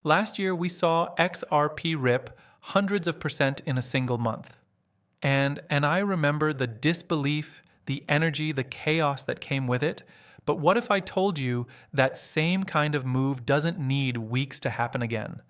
Last year, we saw XRP rip hundreds of percent in a single month. And I remember the disbelief, the energy, the chaos that came with it. But what if I told you that same kind of move doesn't need weeks to happen again?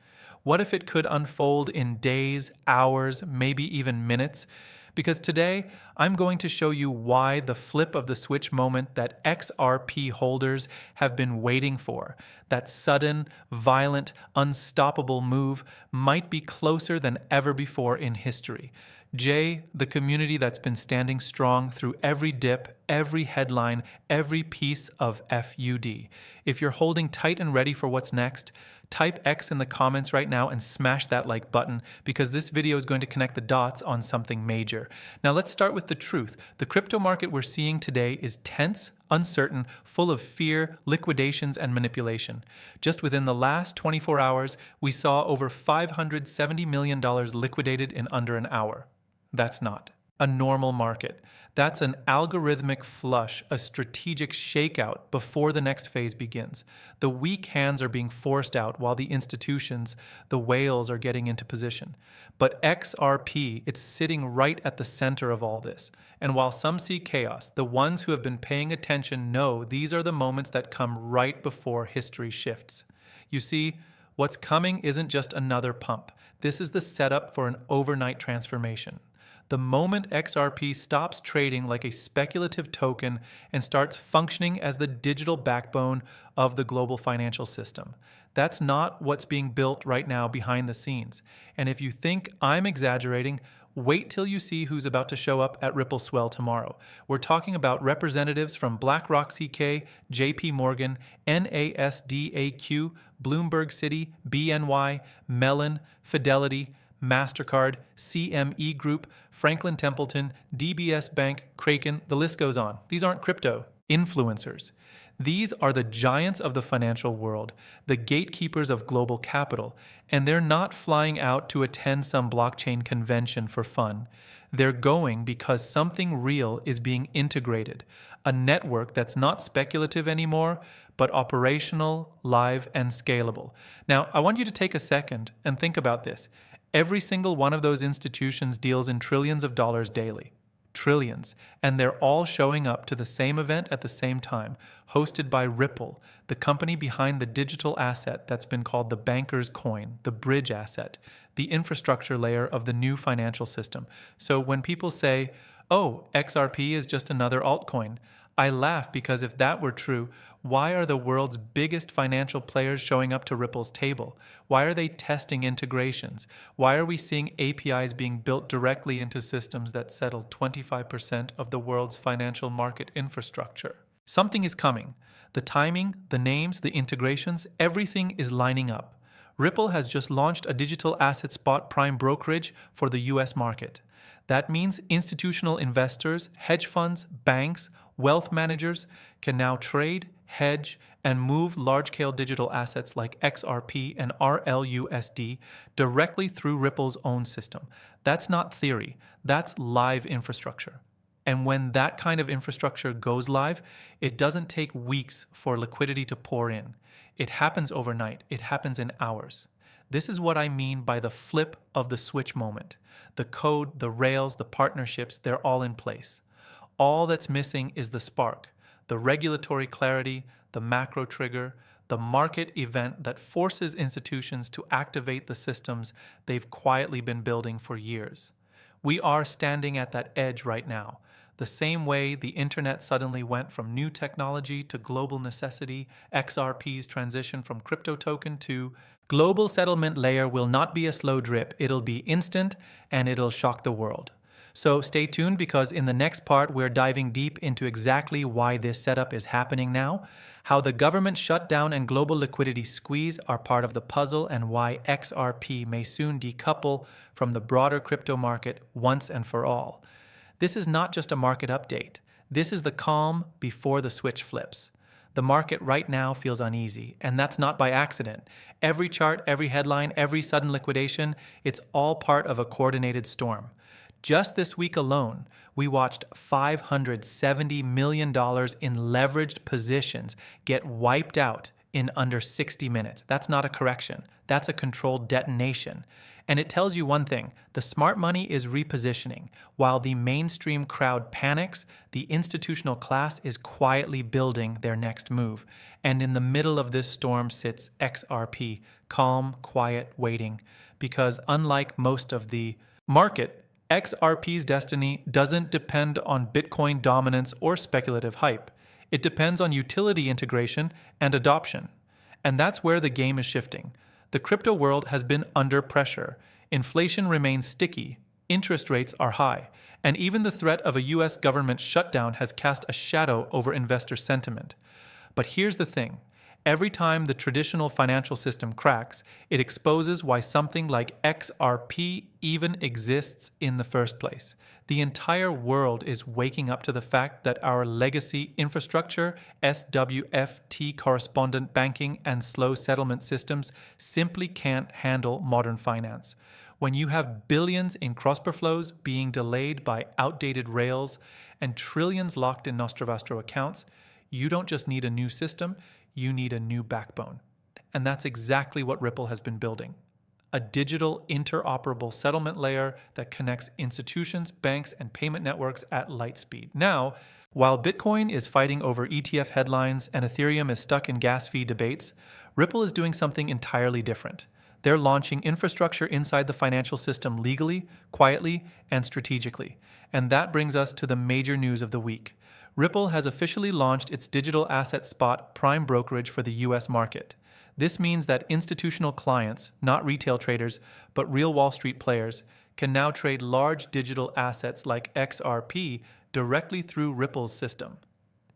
What if it could unfold in days, hours, maybe even minutes? Because today, I'm going to show you why the flip of the switch moment that XRP holders have been waiting for, that sudden, violent, unstoppable move, might be closer than ever before in history. Jay, the community that's been standing strong through every dip, every headline, every piece of FUD. If you're holding tight and ready for what's next, type X in the comments right now and smash that like button, because this video is going to connect the dots on something major. Now let's start with the truth. The crypto market we're seeing today is tense, uncertain, full of fear, liquidations, and manipulation. Just within the last 24 hours, we saw over $570 million liquidated in under an hour. That's not a normal market. That's an algorithmic flush, a strategic shakeout before the next phase begins. The weak hands are being forced out while the institutions, the whales, are getting into position. But XRP, it's sitting right at the center of all this. And while some see chaos, the ones who have been paying attention know these are the moments that come right before history shifts. You see, what's coming isn't just another pump. This is the setup for an overnight transformation. The moment XRP stops trading like a speculative token and starts functioning as the digital backbone of the global financial system. That's not what's being built right now behind the scenes. And if you think I'm exaggerating, wait till you see who's about to show up at Ripple Swell tomorrow. We're talking about representatives from BlackRock CK, JP Morgan, NASDAQ, Bloomberg City, BNY, Mellon, Fidelity, MasterCard, CME Group, Franklin Templeton, DBS Bank, Kraken, the list goes on. These aren't crypto influencers. These are the giants of the financial world, the gatekeepers of global capital, and they're not flying out to attend some blockchain convention for fun. They're going because something real is being integrated, a network that's not speculative anymore, but operational, live, and scalable. Now, I want you to take a second and think about this. Every single one of those institutions deals in trillions of dollars daily. Trillions. And they're all showing up to the same event at the same time, hosted by Ripple, the company behind the digital asset that's been called the banker's coin, the bridge asset, the infrastructure layer of the new financial system. So when people say, oh, XRP is just another altcoin, I laugh, because if that were true, why are the world's biggest financial players showing up to Ripple's table? Why are they testing integrations? Why are we seeing APIs being built directly into systems that settle 25% of the world's financial market infrastructure? Something is coming. The timing, the names, the integrations, everything is lining up. Ripple has just launched a digital asset spot prime brokerage for the US market. That means institutional investors, hedge funds, banks, wealth managers can now trade, hedge, and move large-scale digital assets like XRP and RLUSD directly through Ripple's own system. That's not theory, that's live infrastructure. And when that kind of infrastructure goes live, it doesn't take weeks for liquidity to pour in. It happens overnight, it happens in hours. This is what I mean by the flip of the switch moment. The code, the rails, the partnerships, they're all in place. All that's missing is the spark, the regulatory clarity, the macro trigger, the market event that forces institutions to activate the systems they've quietly been building for years. We are standing at that edge right now. The same way the internet suddenly went from new technology to global necessity, XRP's transition from crypto token to global settlement layer will not be a slow drip. It'll be instant, and it'll shock the world. So stay tuned, because in the next part, we're diving deep into exactly why this setup is happening now, how the government shutdown and global liquidity squeeze are part of the puzzle, and why XRP may soon decouple from the broader crypto market once and for all. This is not just a market update. This is the calm before the switch flips. The market right now feels uneasy, and that's not by accident. Every chart, every headline, every sudden liquidation, it's all part of a coordinated storm. Just this week alone, we watched $570 million in leveraged positions get wiped out in under 60 minutes. That's not a correction. that's a controlled detonation. And it tells you one thing: the smart money is repositioning. While the mainstream crowd panics, the institutional class is quietly building their next move. And in the middle of this storm sits XRP, calm, quiet, waiting. Because unlike most of the market, XRP's destiny doesn't depend on Bitcoin dominance or speculative hype. It depends on utility integration and adoption. And that's where the game is shifting. The crypto world has been under pressure. Inflation remains sticky, interest rates are high, and even the threat of a US government shutdown has cast a shadow over investor sentiment. But here's the thing: every time the traditional financial system cracks, it exposes why something like XRP even exists in the first place. The entire world is waking up to the fact that our legacy infrastructure, SWFT correspondent banking, and slow settlement systems simply can't handle modern finance. When you have billions in cross-border flows being delayed by outdated rails and trillions locked in Nostrovastro accounts, you don't just need a new system, you need a new backbone. And that's exactly what Ripple has been building: a digital interoperable settlement layer that connects institutions, banks, and payment networks at light speed. Now, while Bitcoin is fighting over ETF headlines and Ethereum is stuck in gas fee debates, Ripple is doing something entirely different. They're launching infrastructure inside the financial system legally, quietly, and strategically. And that brings us to the major news of the week. Ripple has officially launched its digital asset spot prime brokerage for the US market. This means that institutional clients, not retail traders, but real Wall Street players, can now trade large digital assets like XRP directly through Ripple's system.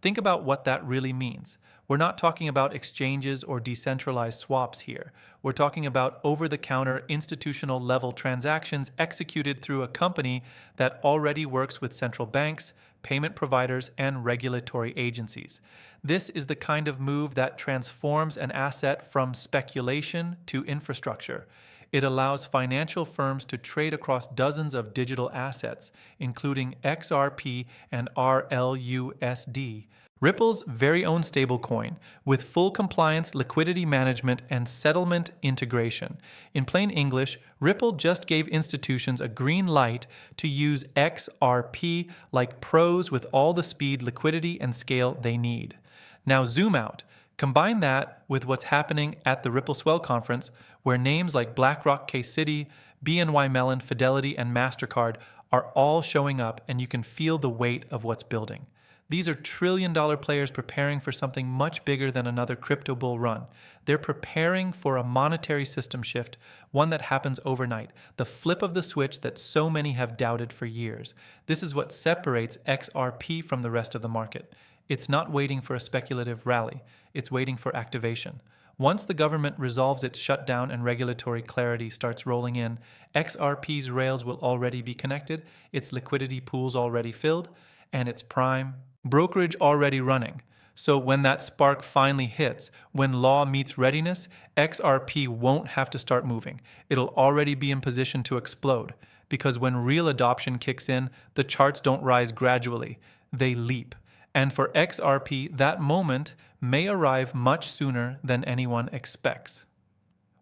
Think about what that really means. We're not talking about exchanges or decentralized swaps here. We're talking about over-the-counter institutional level transactions executed through a company that already works with central banks, payment providers, and regulatory agencies. This is the kind of move that transforms an asset from speculation to infrastructure. It allows financial firms to trade across dozens of digital assets, including XRP and RLUSD, Ripple's very own stablecoin, with full compliance, liquidity management, and settlement integration. In plain English, Ripple just gave institutions a green light to use XRP like pros with all the speed, liquidity, and scale they need. Now zoom out. Combine that with what's happening at the Ripple Swell conference, where names like BlackRock, K-City, BNY Mellon, Fidelity, and MasterCard are all showing up, and you can feel the weight of what's building. These are trillion-dollar players preparing for something much bigger than another crypto bull run. They're preparing for a monetary system shift, one that happens overnight, the flip of the switch that so many have doubted for years. This is what separates XRP from the rest of the market. It's not waiting for a speculative rally. It's waiting for activation. Once the government resolves its shutdown and regulatory clarity starts rolling in, XRP's rails will already be connected, its liquidity pools already filled, and its prime brokerage already running. So when that spark finally hits, when law meets readiness, XRP won't have to start moving. It'll already be in position to explode. Because when real adoption kicks in, the charts don't rise gradually, they leap. And for XRP, that moment may arrive much sooner than anyone expects.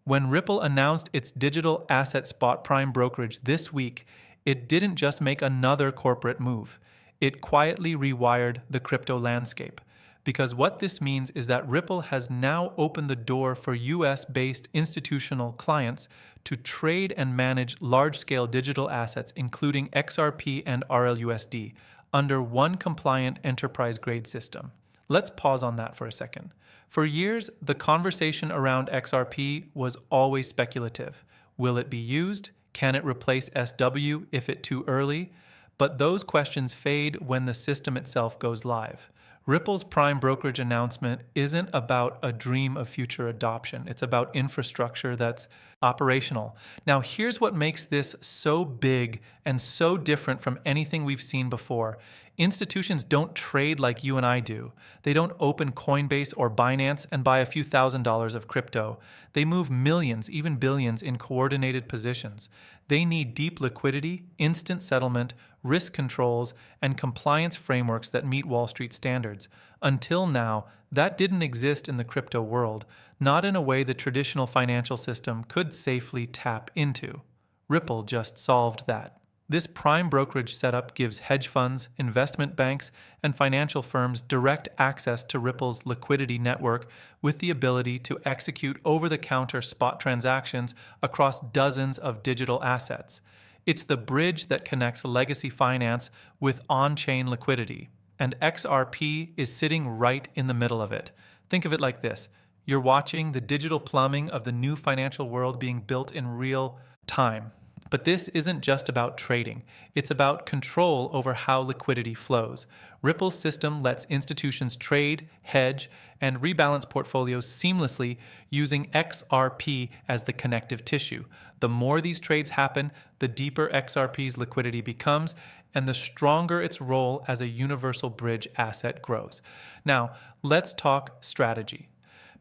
When Ripple announced its digital asset spot prime brokerage this week, it didn't just make another corporate move. It quietly rewired the crypto landscape. Because what this means is that Ripple has now opened the door for US-based institutional clients to trade and manage large-scale digital assets, including XRP and RLUSD, under one compliant enterprise-grade system. Let's pause on that for a second. For years, the conversation around XRP was always speculative. Will it be used? Can it replace SW if it's too early? But those questions fade when the system itself goes live. Ripple's prime brokerage announcement isn't about a dream of future adoption. It's about infrastructure that's operational. Now, here's what makes this so big and so different from anything we've seen before. Institutions don't trade like you and I do. They don't open Coinbase or Binance and buy a few $1,000s of crypto. They move millions, even billions, in coordinated positions. They need deep liquidity, instant settlement, risk controls, and compliance frameworks that meet Wall Street standards. Until now, that didn't exist in the crypto world, not in a way the traditional financial system could safely tap into. Ripple just solved that. This prime brokerage setup gives hedge funds, investment banks, and financial firms direct access to Ripple's liquidity network with the ability to execute over-the-counter spot transactions across dozens of digital assets. It's the bridge that connects legacy finance with on-chain liquidity, and XRP is sitting right in the middle of it. Think of it like this. You're watching the digital plumbing of the new financial world being built in real time. But this isn't just about trading. It's about control over how liquidity flows. Ripple's system lets institutions trade, hedge, and rebalance portfolios seamlessly using XRP as the connective tissue. The more these trades happen, the deeper XRP's liquidity becomes, and the stronger its role as a universal bridge asset grows. Now, let's talk strategy.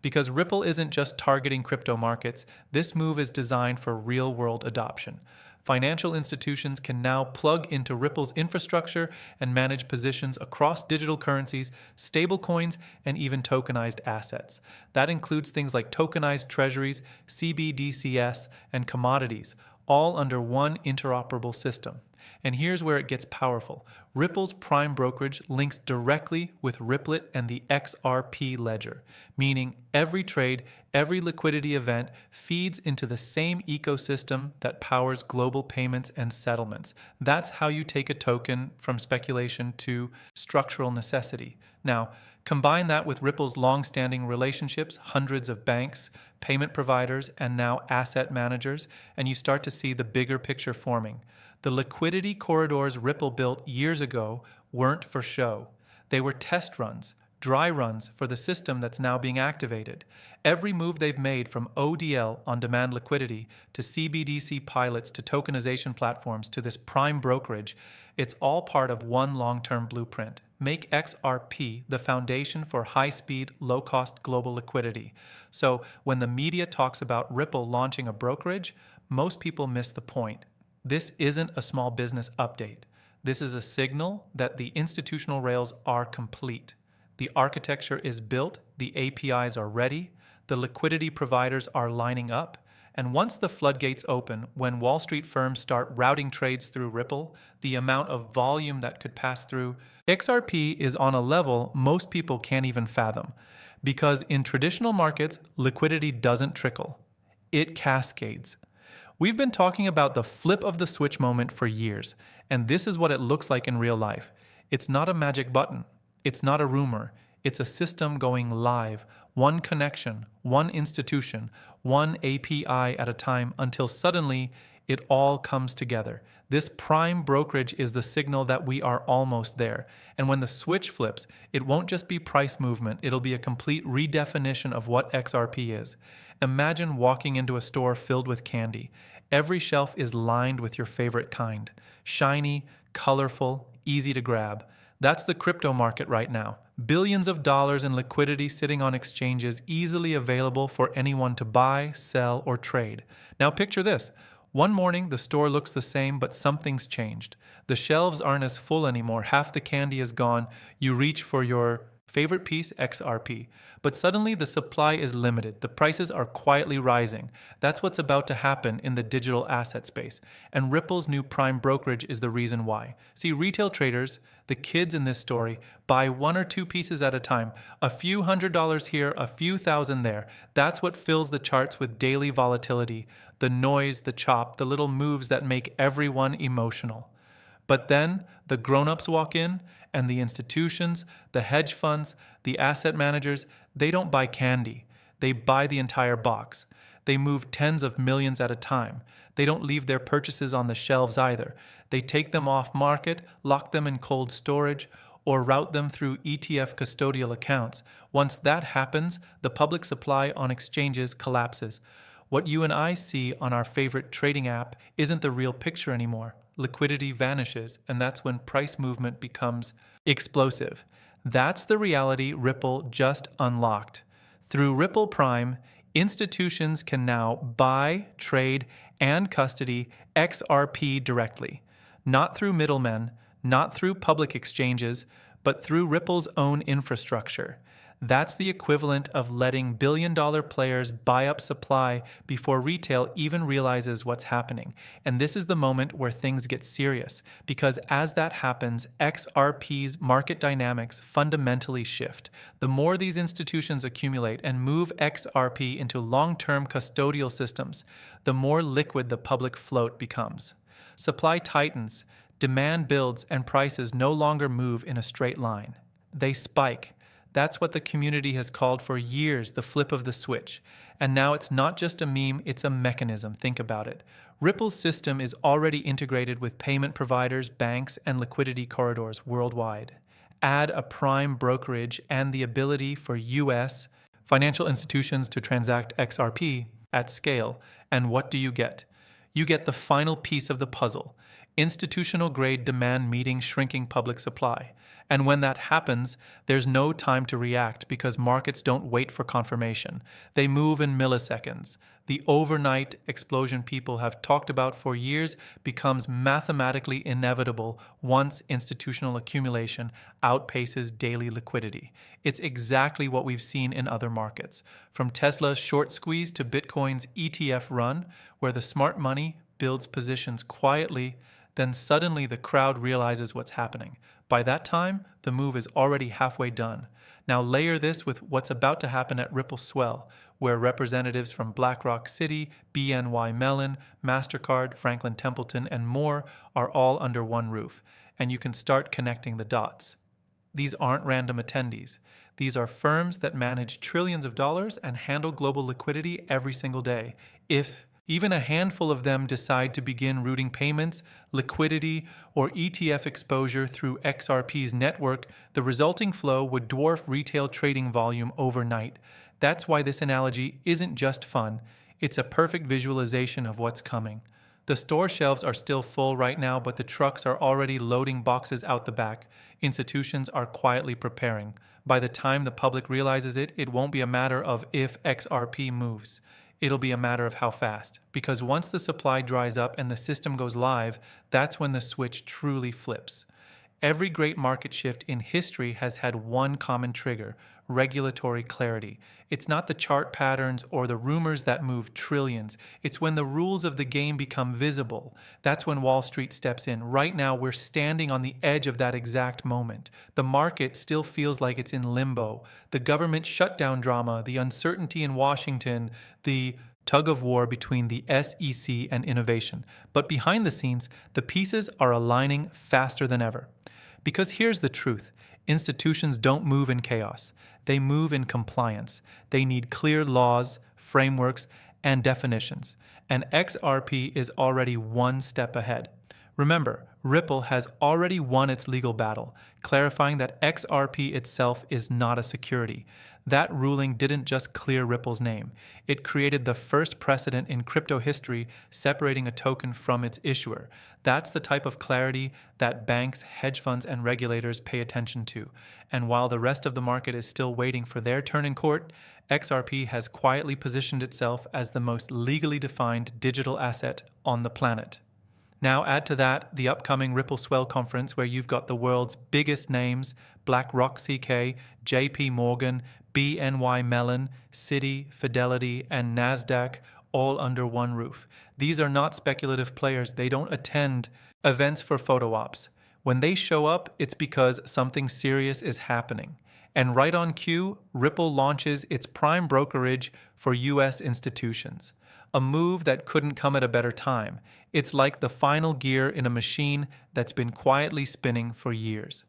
Because Ripple isn't just targeting crypto markets, this move is designed for real-world adoption. Financial institutions can now plug into Ripple's infrastructure and manage positions across digital currencies, stablecoins, and even tokenized assets. That includes things like tokenized treasuries, CBDCs, and commodities, all under one interoperable system. And here's where it gets powerful. Ripple's prime brokerage links directly with Ripplet and the XRP ledger, meaning every trade, every liquidity event feeds into the same ecosystem that powers global payments and settlements. That's how you take a token from speculation to structural necessity. Now, combine that with Ripple's long-standing relationships, hundreds of banks, payment providers, and now asset managers, and you start to see the bigger picture forming. The liquidity corridors Ripple built years ago weren't for show. They were test runs, dry runs for the system that's now being activated. Every move they've made, from ODL, on-demand liquidity, to CBDC pilots, to tokenization platforms, to this prime brokerage, it's all part of one long-term blueprint. Make XRP the foundation for high-speed, low-cost global liquidity. So when the media talks about Ripple launching a brokerage, most people miss the point. This isn't a small business update. This is a signal that the institutional rails are complete. The architecture is built, the APIs are ready, the liquidity providers are lining up, and once the floodgates open, when Wall Street firms start routing trades through Ripple, the amount of volume that could pass through XRP is on a level most people can't even fathom. Because in traditional markets, liquidity doesn't trickle. It cascades. We've been talking about the flip of the switch moment for years, and this is what it looks like in real life. It's not a magic button. It's not a rumor. It's a system going live, one connection, one institution, one API at a time, until suddenly it all comes together. This prime brokerage is the signal that we are almost there. And when the switch flips, it won't just be price movement. It'll be a complete redefinition of what XRP is. Imagine walking into a store filled with candy. Every shelf is lined with your favorite kind. Shiny, colorful, easy to grab. That's the crypto market right now. Billions of dollars in liquidity sitting on exchanges, easily available for anyone to buy, sell, or trade. Now picture this. One morning, the store looks the same, but something's changed. The shelves aren't as full anymore. Half the candy is gone. You reach for your favorite piece, XRP. But suddenly the supply is limited. The prices are quietly rising. That's what's about to happen in the digital asset space. And Ripple's new prime brokerage is the reason why. See, retail traders, the kids in this story, buy one or two pieces at a time. A few $100s here, a few thousand there. That's what fills the charts with daily volatility. The noise, the chop, the little moves that make everyone emotional. But then the grown-ups walk in, and the institutions, the hedge funds, the asset managers, they don't buy candy. They buy the entire box. They move tens of millions at a time. They don't leave their purchases on the shelves either. They take them off market, lock them in cold storage, or route them through ETF custodial accounts. Once that happens, the public supply on exchanges collapses. What you and I see on our favorite trading app isn't the real picture anymore. liquidity vanishes, and that's when price movement becomes explosive. That's the reality Ripple just unlocked. Through Ripple Prime, institutions can now buy, trade, and custody XRP directly, not through middlemen, not through public exchanges, but through Ripple's own infrastructure. That's the equivalent of letting billion-dollar players buy up supply before retail even realizes what's happening. And this is the moment where things get serious, because as that happens, XRP's market dynamics fundamentally shift. The more these institutions accumulate and move XRP into long-term custodial systems, the more liquid the public float becomes. Supply tightens, demand builds, and prices no longer move in a straight line. They spike. That's what the community has called for years, the flip of the switch. And now it's not just a meme, it's a mechanism. Think about it. Ripple's system is already integrated with payment providers, banks, and liquidity corridors worldwide. Add a prime brokerage and the ability for US financial institutions to transact XRP at scale, and what do you get? You get the final piece of the puzzle: institutional-grade demand meeting shrinking public supply. And when that happens, there's no time to react because markets don't wait for confirmation. They move in milliseconds. The overnight explosion people have talked about for years becomes mathematically inevitable once institutional accumulation outpaces daily liquidity. It's exactly what we've seen in other markets, from Tesla's short squeeze to Bitcoin's ETF run, where the smart money builds positions quietly. Then suddenly the crowd realizes what's happening. By that time, the move is already halfway done. Now layer this with what's about to happen at Ripple Swell, where representatives from BlackRock Citi, BNY Mellon, MasterCard, Franklin Templeton, and more are all under one roof, and you can start connecting the dots. These aren't random attendees. These are firms that manage trillions of dollars and handle global liquidity every single day. If even a handful of them decide to begin routing payments, liquidity, or ETF exposure through XRP's network, the resulting flow would dwarf retail trading volume overnight. That's why this analogy isn't just fun, it's a perfect visualization of what's coming. The store shelves are still full right now, but the trucks are already loading boxes out the back. Institutions are quietly preparing. By the time the public realizes it, it won't be a matter of if XRP moves. It'll be a matter of how fast, because once the supply dries up and the system goes live, that's when the switch truly flips. Every great market shift in history has had one common trigger: regulatory clarity. It's not the chart patterns or the rumors that move trillions. It's when the rules of the game become visible. That's when Wall Street steps in. Right now, we're standing on the edge of that exact moment. The market still feels like it's in limbo. The government shutdown drama, the uncertainty in Washington, the tug of war between the SEC and innovation. But behind the scenes, the pieces are aligning faster than ever. Because here's the truth: institutions don't move in chaos. They move in compliance. They need clear laws, frameworks, and definitions. And XRP is already one step ahead. Remember, Ripple has already won its legal battle, clarifying that XRP itself is not a security. That ruling didn't just clear Ripple's name. It created the first precedent in crypto history separating a token from its issuer. That's the type of clarity that banks, hedge funds, and regulators pay attention to. And while the rest of the market is still waiting for their turn in court, XRP has quietly positioned itself as the most legally defined digital asset on the planet. Now add to that the upcoming Ripple Swell conference, where you've got the world's biggest names: BlackRock CK, JP Morgan, BNY Mellon, Citi, Fidelity, and NASDAQ, all under one roof. These are not speculative players. They don't attend events for photo ops. When they show up, it's because something serious is happening. And right on cue, Ripple launches its prime brokerage for US institutions. A move that couldn't come at a better time. It's like the final gear in a machine that's been quietly spinning for years.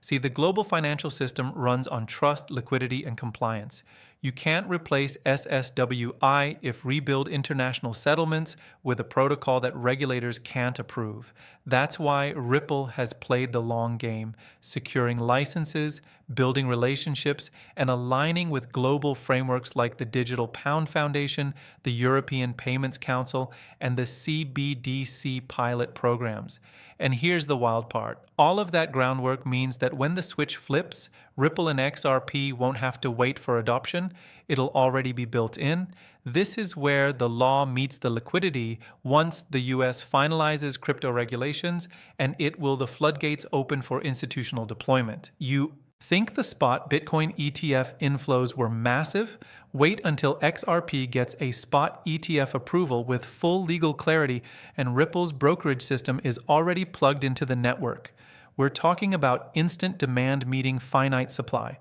See, the global financial system runs on trust, liquidity, and compliance. You can't replace SSWI if rebuild international settlements with a protocol that regulators can't approve. That's why Ripple has played the long game, securing licenses, building relationships, and aligning with global frameworks like the Digital Pound Foundation, the European Payments Council, and the CBDC pilot programs. And here's the wild part. All of that groundwork means that when the switch flips, Ripple and XRP won't have to wait for adoption. It'll already be built in. This is where the law meets the liquidity once the US finalizes crypto regulations, and it will the floodgates open for institutional deployment. You think the spot Bitcoin ETF inflows were massive? Wait until XRP gets a spot ETF approval with full legal clarity and Ripple's brokerage system is already plugged into the network. We're talking about instant demand meeting finite supply,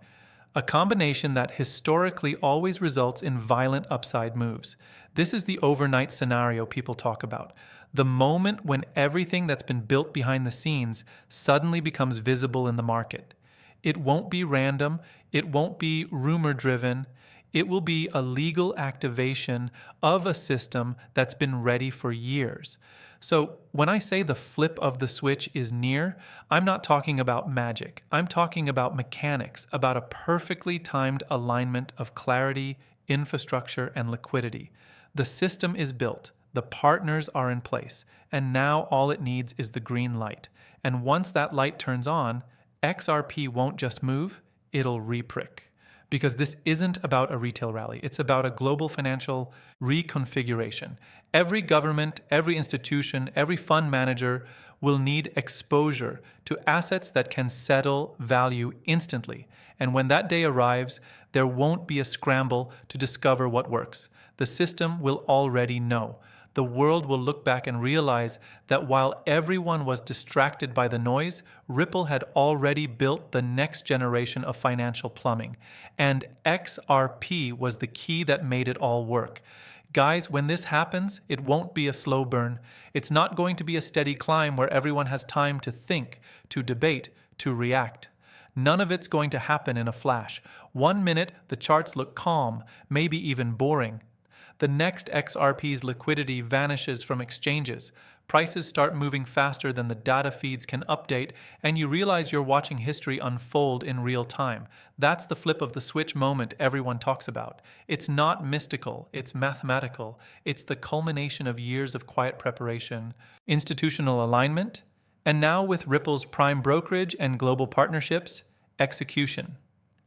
a combination that historically always results in violent upside moves. This is the overnight scenario people talk about. The moment when everything that's been built behind the scenes suddenly becomes visible in the market. It won't be random, it won't be rumor-driven, it will be a legal activation of a system that's been ready for years. So when I say the flip of the switch is near, I'm not talking about magic. I'm talking about mechanics, about a perfectly timed alignment of clarity, infrastructure, and liquidity. The system is built, the partners are in place, and now all it needs is the green light. And once that light turns on, XRP won't just move, it'll re-prick. Because this isn't about a retail rally, it's about a global financial reconfiguration. Every government, every institution, every fund manager will need exposure to assets that can settle value instantly. And when that day arrives, there won't be a scramble to discover what works. The system will already know. The world will look back and realize that while everyone was distracted by the noise, Ripple had already built the next generation of financial plumbing. And XRP was the key that made it all work. Guys, when this happens, it won't be a slow burn. It's not going to be a steady climb where everyone has time to think, to debate, to react. None of it's going to happen in a flash. 1 minute, the charts look calm, maybe even boring. The next XRP's liquidity vanishes from exchanges. Prices start moving faster than the data feeds can update, and you realize you're watching history unfold in real time. That's the flip of the switch moment everyone talks about. It's not mystical, it's mathematical. It's the culmination of years of quiet preparation, institutional alignment, and now with Ripple's prime brokerage and global partnerships, execution.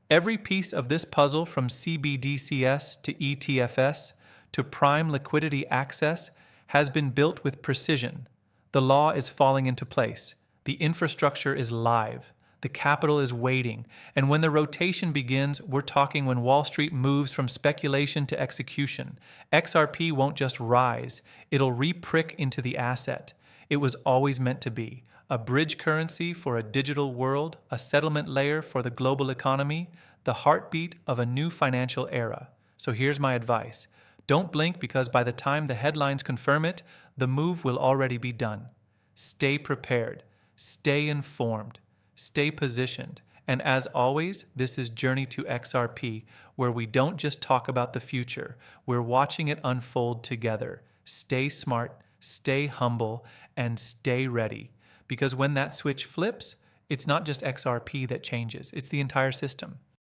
Every piece of this puzzle from CBDCs to ETFs to prime liquidity access has been built with precision. The law is falling into place. The infrastructure is live. The capital is waiting. And when the rotation begins, we're talking when Wall Street moves from speculation to execution. XRP won't just rise. It'll re-prick into the asset it was always meant to be. A bridge currency for a digital world, a settlement layer for the global economy, the heartbeat of a new financial era. So here's my advice. Don't blink because by the time the headlines confirm it, the move will already be done. Stay prepared, stay informed, stay positioned. And as always, this is Journey to XRP, where we don't just talk about the future, we're watching it unfold together. Stay smart, stay humble, and stay ready. Because when that switch flips, it's not just XRP that changes, it's the entire system.